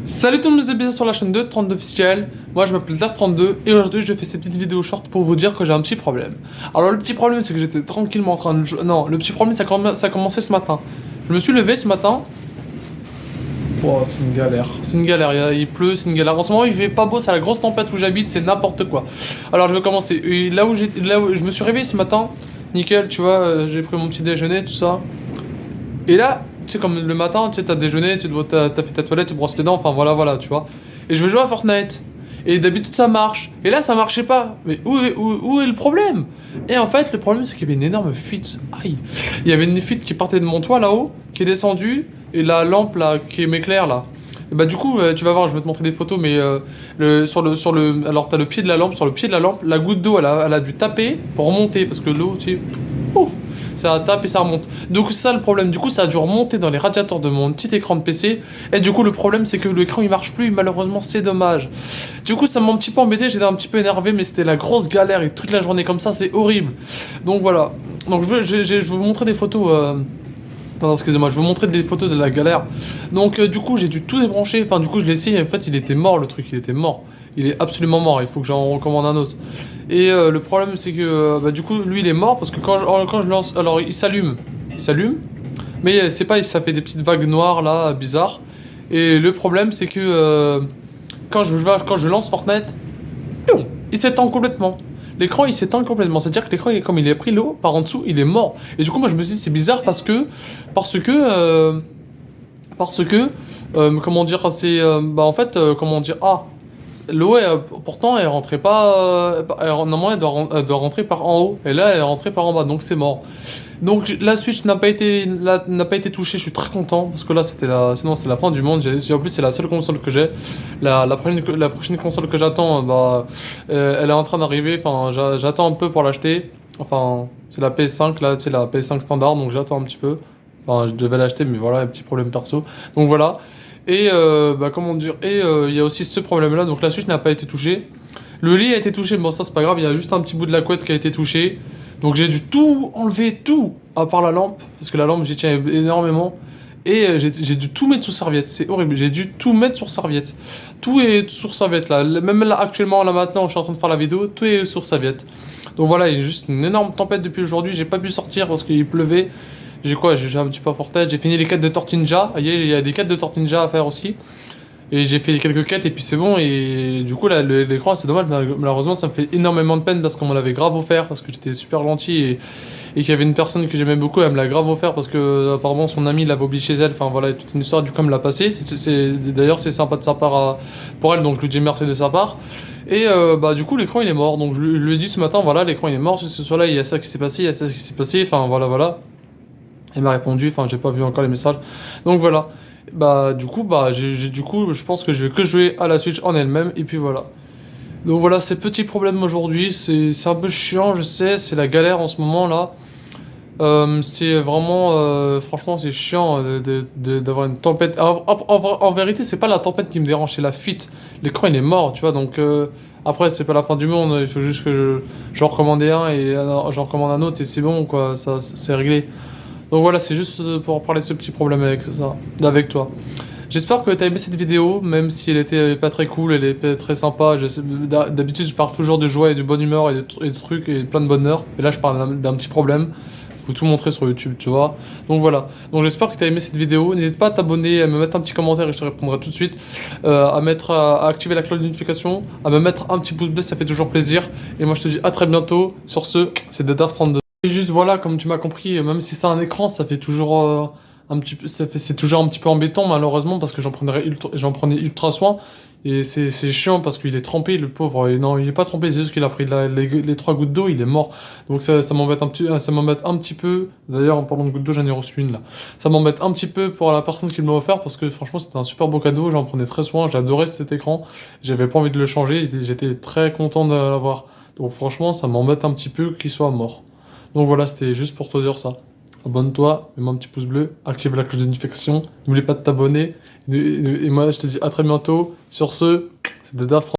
Salut tout le monde, bienvenue sur la chaîne de 32 officiel. Moi je m'appelle Daf32 et aujourd'hui je fais ces petites vidéos short pour vous dire que j'ai un petit problème. Alors le petit problème c'est que j'étais tranquillement en train de jouer. Non, le petit problème ça a commencé ce matin. Je me suis levé ce matin. Oh, c'est une galère. C'est une galère, il pleut, c'est une galère. En ce moment il fait pas beau, c'est la grosse tempête où j'habite, c'est n'importe quoi. Alors je vais commencer. Et là où je me suis réveillé ce matin, nickel, tu vois, j'ai pris mon petit déjeuner, tout ça. Et là, tu sais, comme le matin, tu sais, t'as déjeuné, t'as fait ta toilette, tu brosses les dents, enfin voilà, tu vois. Et je vais jouer à Fortnite. Et d'habitude, ça marche. Et là, ça marchait pas. Mais où est le problème? Et en fait, le problème, c'est qu'il y avait une énorme fuite. Aïe. Il y avait une fuite qui partait de mon toit là-haut, qui est descendue, et la lampe là, qui m'éclaire là. Et bah, du coup, tu vas voir, je vais te montrer des photos, mais alors, t'as le pied de la lampe, sur le pied de la lampe, la goutte d'eau, elle a dû taper pour remonter, parce que l'eau, tu sais, ouf, ça tape et ça remonte. Donc c'est ça le problème, du coup ça a dû remonter dans les radiateurs de mon petit écran de PC. Et du coup le problème c'est que l'écran il marche plus, malheureusement c'est dommage. Du coup ça m'a un petit peu embêté, j'étais un petit peu énervé, mais c'était la grosse galère et toute la journée comme ça c'est horrible. Donc voilà, donc je vais vous montrer des photos... Pardon, excusez-moi, je vais vous montrer des photos de la galère. Donc du coup j'ai dû tout débrancher, enfin du coup je l'ai essayé, en fait il était mort le truc, il était mort. Il est absolument mort, il faut que j'en recommande un autre. Et le problème c'est que bah, du coup lui il est mort parce que quand je lance, alors il s'allume, mais c'est pas, ça fait des petites vagues noires là, bizarres. Et le problème c'est que quand je lance Fortnite, piou, il s'éteint complètement. L'écran il s'éteint complètement, c'est-à-dire que l'écran comme il est pris l'eau par en dessous, il est mort. Et du coup moi je me suis dit c'est bizarre parce que comment dire, c'est bah en fait comment dire, l'eau pourtant elle rentrait pas normalement elle doit rentrer par en haut et là elle est rentrée par en bas donc c'est mort. Donc la Switch n'a pas été touchée, je suis très content parce que là sinon c'est la fin du monde. En plus c'est la seule console que j'ai. La prochaine console que j'attends bah elle est en train d'arriver, enfin j'attends un peu pour l'acheter. Enfin c'est la PS5 là, c'est la PS5 standard donc j'attends un petit peu. Enfin je devais l'acheter mais voilà un petit problème perso. Donc voilà. Et bah comment dire, et il y a aussi ce problème là, donc la Switch n'a pas été touchée. Le lit a été touché, mais bon ça c'est pas grave, il y a juste un petit bout de la couette qui a été touché. Donc j'ai dû tout enlever, tout, à part la lampe, parce que la lampe j'y tiens énormément. Et j'ai dû tout mettre sous serviette, c'est horrible, j'ai dû tout mettre sur serviette. Tout est sur serviette là, même là actuellement, là maintenant, je suis en train de faire la vidéo, tout est sur serviette. Donc voilà, il y a juste une énorme tempête depuis aujourd'hui, j'ai pas pu sortir parce qu'il pleuvait. J'ai un petit peu à Fortnite, j'ai fini les quêtes de Tortue Ninja, il y a des quêtes de Tortue Ninja à faire aussi. Et j'ai fait quelques quêtes et puis c'est bon, et du coup là l'écran c'est dommage, malheureusement ça me fait énormément de peine parce qu'on me l'avait grave offert, parce que j'étais super gentil et qu'il y avait une personne que j'aimais beaucoup, elle me l'a grave offert parce que apparemment son ami l'avait oublié chez elle, enfin voilà toute une histoire, du coup elle me l'a passé, d'ailleurs c'est sympa de sa part pour elle, donc je lui dis merci de sa part. Et bah du coup l'écran il est mort, donc je lui ai dit ce matin, voilà l'écran il est mort, ce soir là il y a ça qui s'est passé, il y a ça qui s'est passé, enfin voilà. Elle m'a répondu, enfin j'ai pas vu encore les messages. Donc voilà. Bah du coup je pense que je vais que jouer à la Switch en elle-même et puis voilà. Donc voilà, ces petits problèmes aujourd'hui, c'est un peu chiant, je sais, c'est la galère en ce moment là. C'est vraiment franchement c'est chiant d'avoir une tempête. En vérité, c'est pas la tempête qui me dérange, c'est la fuite. L'écran il est mort, tu vois, donc après c'est pas la fin du monde, il faut juste que j'en recommande un et j'en recommande un autre et c'est bon quoi, ça c'est réglé. Donc voilà, c'est juste pour parler de ce petit problème avec toi. J'espère que tu as aimé cette vidéo, même si elle était pas très cool, elle est pas très sympa. D'habitude, je parle toujours de joie et de bonne humeur et de trucs et plein de bonheur. Et là, je parle d'un petit problème. Faut tout montrer sur YouTube, tu vois. Donc voilà. Donc j'espère que tu as aimé cette vidéo. N'hésite pas à t'abonner, à me mettre un petit commentaire et je te répondrai tout de suite. À activer la cloche de notification, à me mettre un petit pouce bleu, ça fait toujours plaisir. Et moi, je te dis à très bientôt. Sur ce, c'est Dedaf32. Et juste voilà, comme tu m'as compris, même si c'est un écran, ça fait toujours c'est toujours un petit peu embêtant malheureusement parce que j'en prenais ultra soin et c'est chiant parce qu'il est trempé le pauvre. Et non, il est pas trempé, c'est juste qu'il a pris les 3 gouttes d'eau, il est mort. Donc ça m'embête un petit peu. D'ailleurs en parlant de gouttes d'eau, j'en ai reçu une là. Ça m'embête un petit peu pour la personne qui me l'a offert parce que franchement c'était un super beau cadeau, j'en prenais très soin, j'adorais cet écran, j'avais pas envie de le changer, j'étais très content de l'avoir. Donc franchement ça m'embête un petit peu qu'il soit mort. Donc voilà, c'était juste pour te dire ça. Abonne-toi, mets-moi un petit pouce bleu, active la cloche de notification, n'oublie pas de t'abonner. Et moi, je te dis à très bientôt. Sur ce, c'est Dedaf.